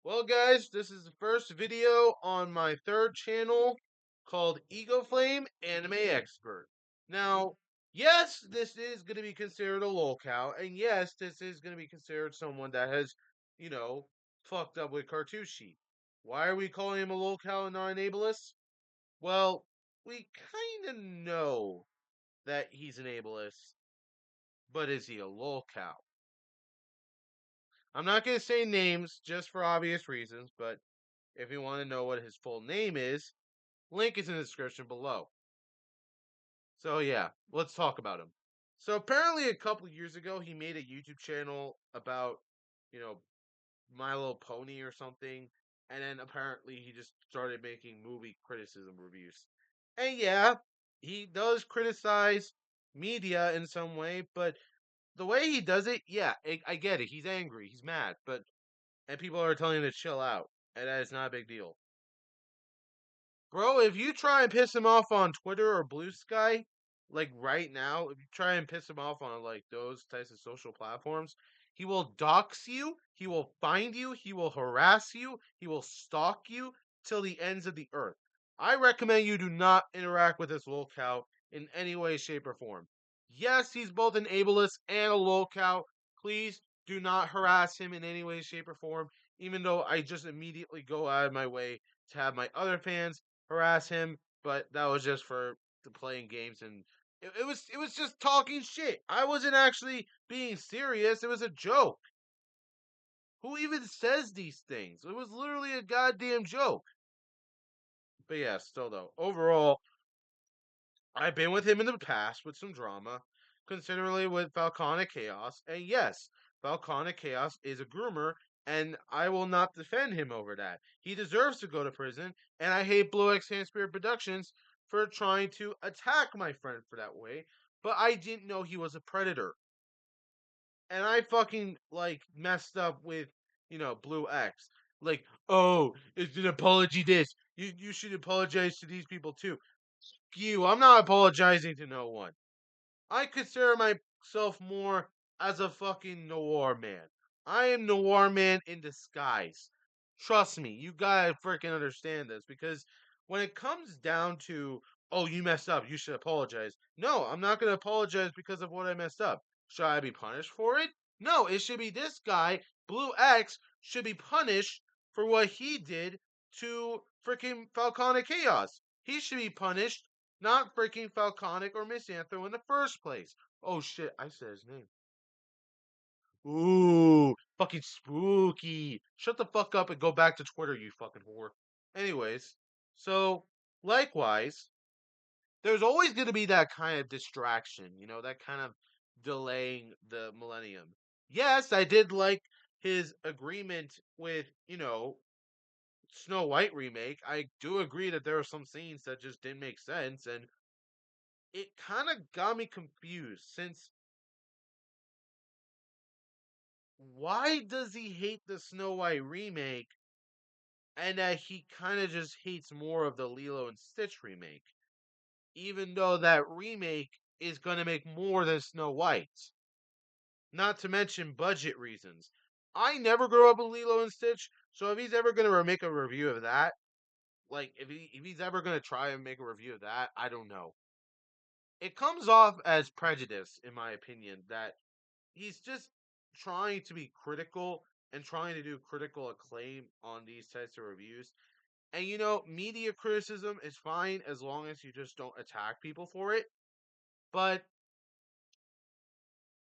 Well, guys, this is the first video on my third channel called Ego Flame Anime Expert. Now, yes, this is going to be considered a lolcow, and yes, this is going to be considered someone that has, you know, fucked up with Cartouche. Why are we calling him a lolcow and not an ableist? Well, we kind of know that he's an ableist, but is he a lolcow? I'm not going to say names just for obvious reasons, but if you want to know what his full name is, link is in the description below. So yeah, let's talk about him. So apparently a couple years ago he made a YouTube channel about, you know, My Little Pony or something, and then apparently he just started making movie criticism reviews. And yeah, he does criticize media in some way, but the way he does it, yeah, I get it. He's angry, he's mad, but and people are telling him to chill out, and that is not a big deal. Bro, if you try and piss him off on Twitter or Blue Sky, like right now, if you try and piss him off on like those types of social platforms, he will dox you, he will find you, he will harass you, he will stalk you till the ends of the earth. I recommend you do not interact with this lolcow in any way, shape, or form. Yes, he's both an ableist and a lolcow. Please do not harass him in any way, shape, or form, even though I just immediately go out of my way to have my other fans harass him, but that was just for the playing games and it was just talking shit. I wasn't actually being serious. It was a joke. Who even says these things? It was literally a goddamn joke. But yeah, still though. Overall, I've been with him in the past with some drama, considerably with Falconic Chaos, and yes, Falconic Chaos is a groomer, and I will not defend him over that. He deserves to go to prison, and I hate Blue X Hand Spirit Productions for trying to attack my friend for that way, but I didn't know he was a predator. And I fucking like messed up with, Blue X. Like, oh, it's an apology this. You should apologize to these people too. I'm not apologizing to no one. I consider myself more as a fucking noir man. I am noir man in disguise. Trust me, you gotta freaking understand this because when it comes down to, oh, you messed up, you should apologize. No, I'm not gonna apologize because of what I messed up. Should I be punished for it? No, it should be this guy, Blue X, should be punished for what he did to freaking Falconic Chaos. He should be punished, not freaking Falconic or Misanthro in the first place. Oh shit, I said his name. Ooh, fucking spooky. Shut the fuck up and go back to Twitter, you fucking whore. Anyways, so likewise, there's always going to be that kind of distraction, that kind of delaying the millennium. Yes, I did like his agreement with, Snow White remake. I do agree that there are some scenes that just didn't make sense, and it kind of got me confused since why does he hate the Snow White remake and that he kind of just hates more of the Lilo and Stitch remake, even though that remake is going to make more than Snow White? Not to mention budget reasons. I never grew up with Lilo and Stitch, so if he's ever going to make a review of that, like if he's ever going to try and make a review of that, I don't know. It comes off as prejudice, in my opinion, that he's just trying to be critical and trying to do critical acclaim on these types of reviews. And media criticism is fine as long as you just don't attack people for it. But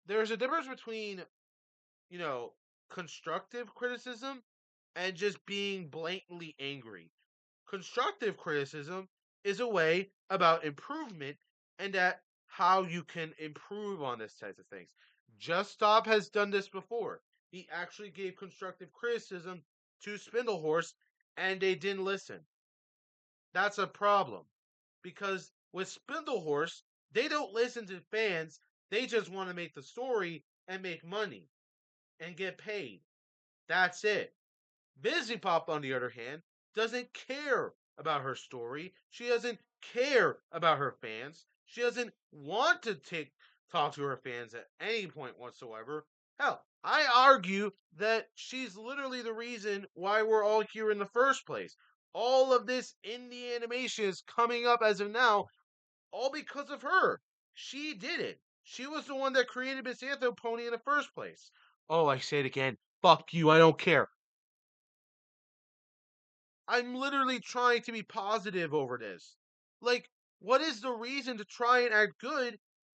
there's a difference between, you know, constructive criticism and just being blatantly angry. Constructive criticism is a way about improvement and that how you can improve on this types of things. Just Stop has done this before. He actually gave constructive criticism to Spindlehorse and they didn't listen. That's a problem because with Spindlehorse, they don't listen to fans. They just want to make the story and make money and get paid. That's it. Busy Pop, on the other hand, doesn't care about her story. She doesn't care about her fans. She doesn't want to talk to her fans at any point whatsoever. Hell, I argue that she's literally the reason why we're all here in the first place. All of this indie animation is coming up as of now, all because of her. She did it. She was the one that created Miss Pony in the first place. Oh, I say it again. Fuck you, I don't care. I'm literally trying to be positive over this. Like, what is the reason to try and act good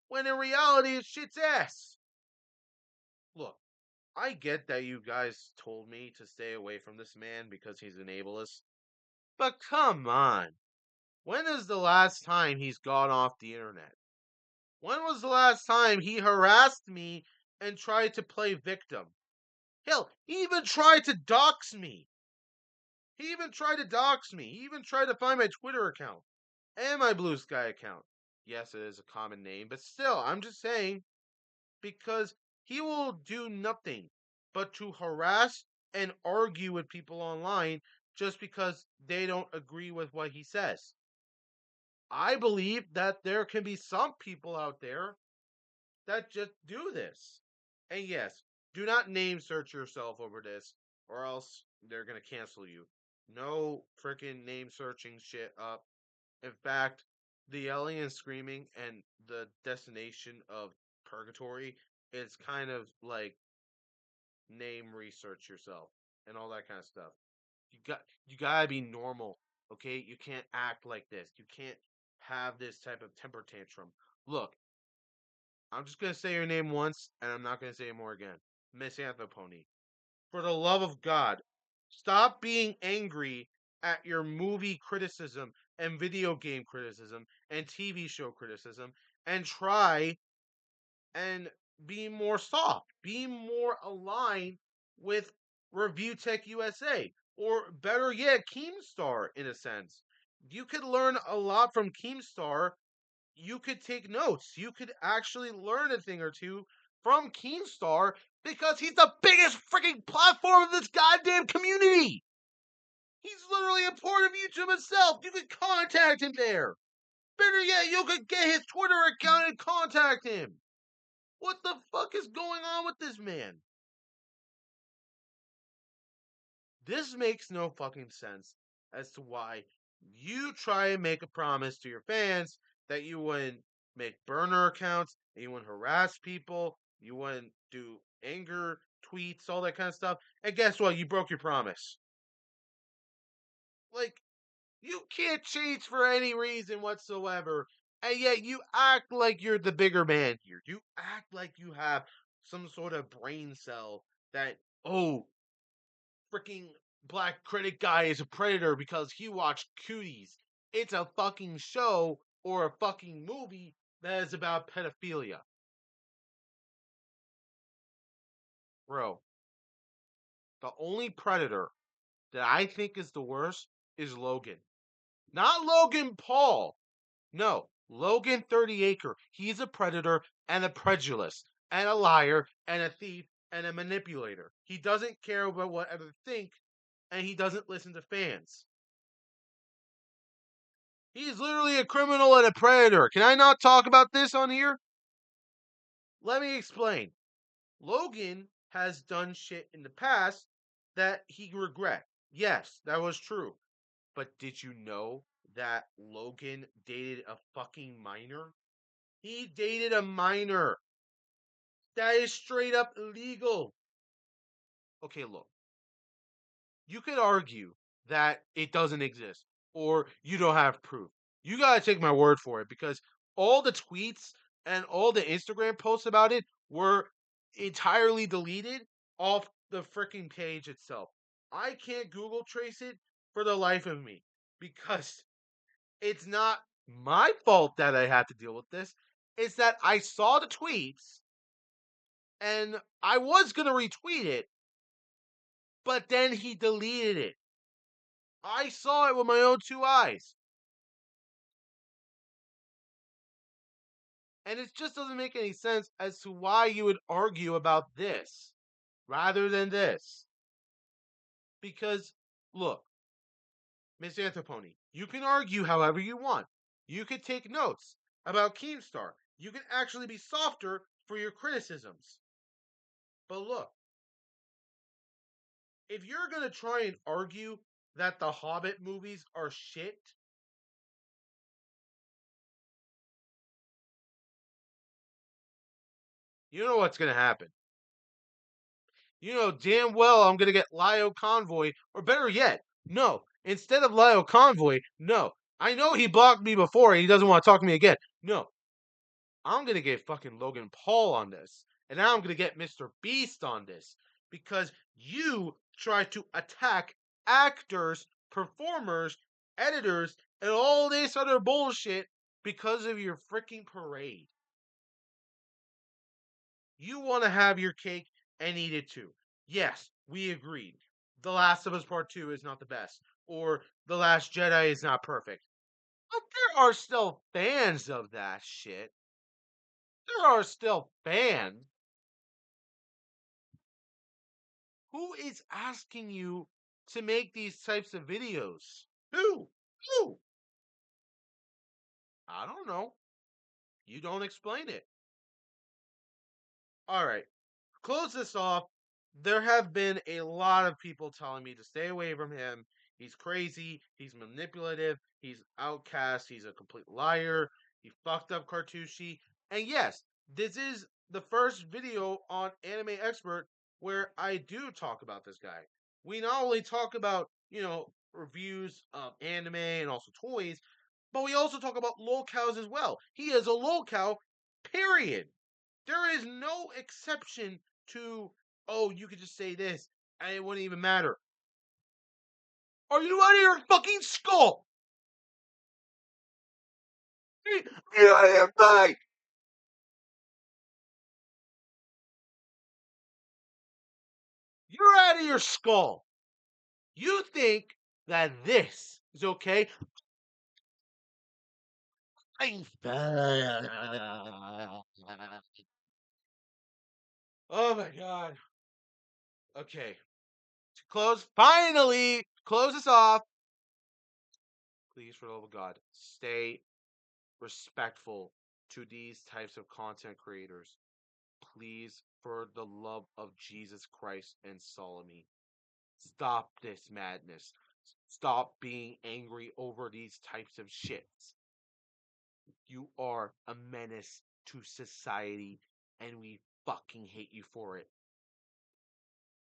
when in reality it's shit's ass? Look, I get that you guys told me to stay away from this man because he's an ableist, but come on. When is the last time he's gone off the internet? When was the last time he harassed me and tried to play victim? Hell, he even tried to dox me. He even tried to find my Twitter account and my Blue Sky account. Yes, it is a common name, but still, I'm just saying because he will do nothing but to harass and argue with people online just because they don't agree with what he says. I believe that there can be some people out there that just do this. And yes, do not name search yourself over this, or else they're gonna cancel you. No freaking name searching shit up. In fact, the yelling and screaming and the destination of purgatory is kind of like name research yourself and all that kind of stuff. You gotta be normal, okay? You can't act like this. You can't have this type of temper tantrum. Look, I'm just gonna say your name once, and I'm not gonna say it more again. Miss Anthropony. For the love of God, stop being angry at your movie criticism and video game criticism and TV show criticism, and try and be more soft, be more aligned with Review Tech USA, or better yet, Keemstar in a sense. You could learn a lot from Keemstar. You could take notes. You could actually learn a thing or two from Keemstar because he's the biggest freaking platform of this goddamn community. He's literally a part of YouTube himself. You could contact him there. Better yet, you could get his Twitter account and contact him. What the fuck is going on with this man? This makes no fucking sense as to why you try and make a promise to your fans that you wouldn't make burner accounts, and you wouldn't harass people, you wouldn't do anger tweets, all that kind of stuff. And guess what? You broke your promise. Like, you can't change for any reason whatsoever. And yet you act like you're the bigger man here. You act like you have some sort of brain cell that, oh, freaking black critic guy is a predator because he watched Cooties. It's a fucking show or a fucking movie that is about pedophilia. Bro, the only predator that I think is the worst is Logan. Not Logan Paul. No, Logan 30 Acre. He's a predator and a predulous and a liar and a thief and a manipulator. He doesn't care about what others think, and he doesn't listen to fans. He's literally a criminal and a predator. Can I not talk about this on here? Let me explain. Logan has done shit in the past that he regret. Yes, that was true. But did you know that Logan dated a fucking minor? He dated a minor. That is straight up illegal. Okay, look. You could argue that it doesn't exist or you don't have proof. You got to take my word for it because all the tweets and all the Instagram posts about it were entirely deleted off the freaking page itself. I can't Google trace it for the life of me because it's not my fault that I had to deal with this. It's that I saw the tweets and I was going to retweet it, but then he deleted it. I saw it with my own two eyes. And it just doesn't make any sense as to why you would argue about this rather than this. Because, look, Miss Anthropony, you can argue however you want. You could take notes about Keemstar. You can actually be softer for your criticisms. But look, if you're gonna try and argue that the Hobbit movies are shit, you know what's gonna happen. You know damn well I'm gonna get Lio Convoy, or better yet, no, instead of Lio Convoy, no. I know he blocked me before and he doesn't want to talk to me again. No, I'm gonna get fucking Logan Paul on this. And now I'm gonna get Mr. Beast on this. Because you try to attack actors, performers, editors, and all this other bullshit because of your freaking parade. You want to have your cake and eat it too. Yes, we agreed. The Last of Us Part 2 is not the best, or The Last Jedi is not perfect. But there are still fans of that shit. There are still fans. Who is asking you to make these types of videos? Who? Who? I don't know. You don't explain it. All right. Close this off. There have been a lot of people telling me to stay away from him. He's crazy. He's manipulative. He's outcast. He's a complete liar. He fucked up Cartouche. And yes, this is the first video on Anime Expert where I do talk about this guy. We not only talk about, reviews of anime and also toys, but we also talk about lolcows as well. He is a lolcow, period. There is no exception to, oh, you could just say this and it wouldn't even matter. Are you out of your fucking skull? Yeah, bye. You're out of your skull. You think that this is okay? Oh my god. Okay. To close, finally, close this off. Please, for the love of God, stay respectful to these types of content creators. Please, for the love of Jesus Christ and Solomon, stop this madness. Stop being angry over these types of shits. You are a menace to society, and we fucking hate you for it.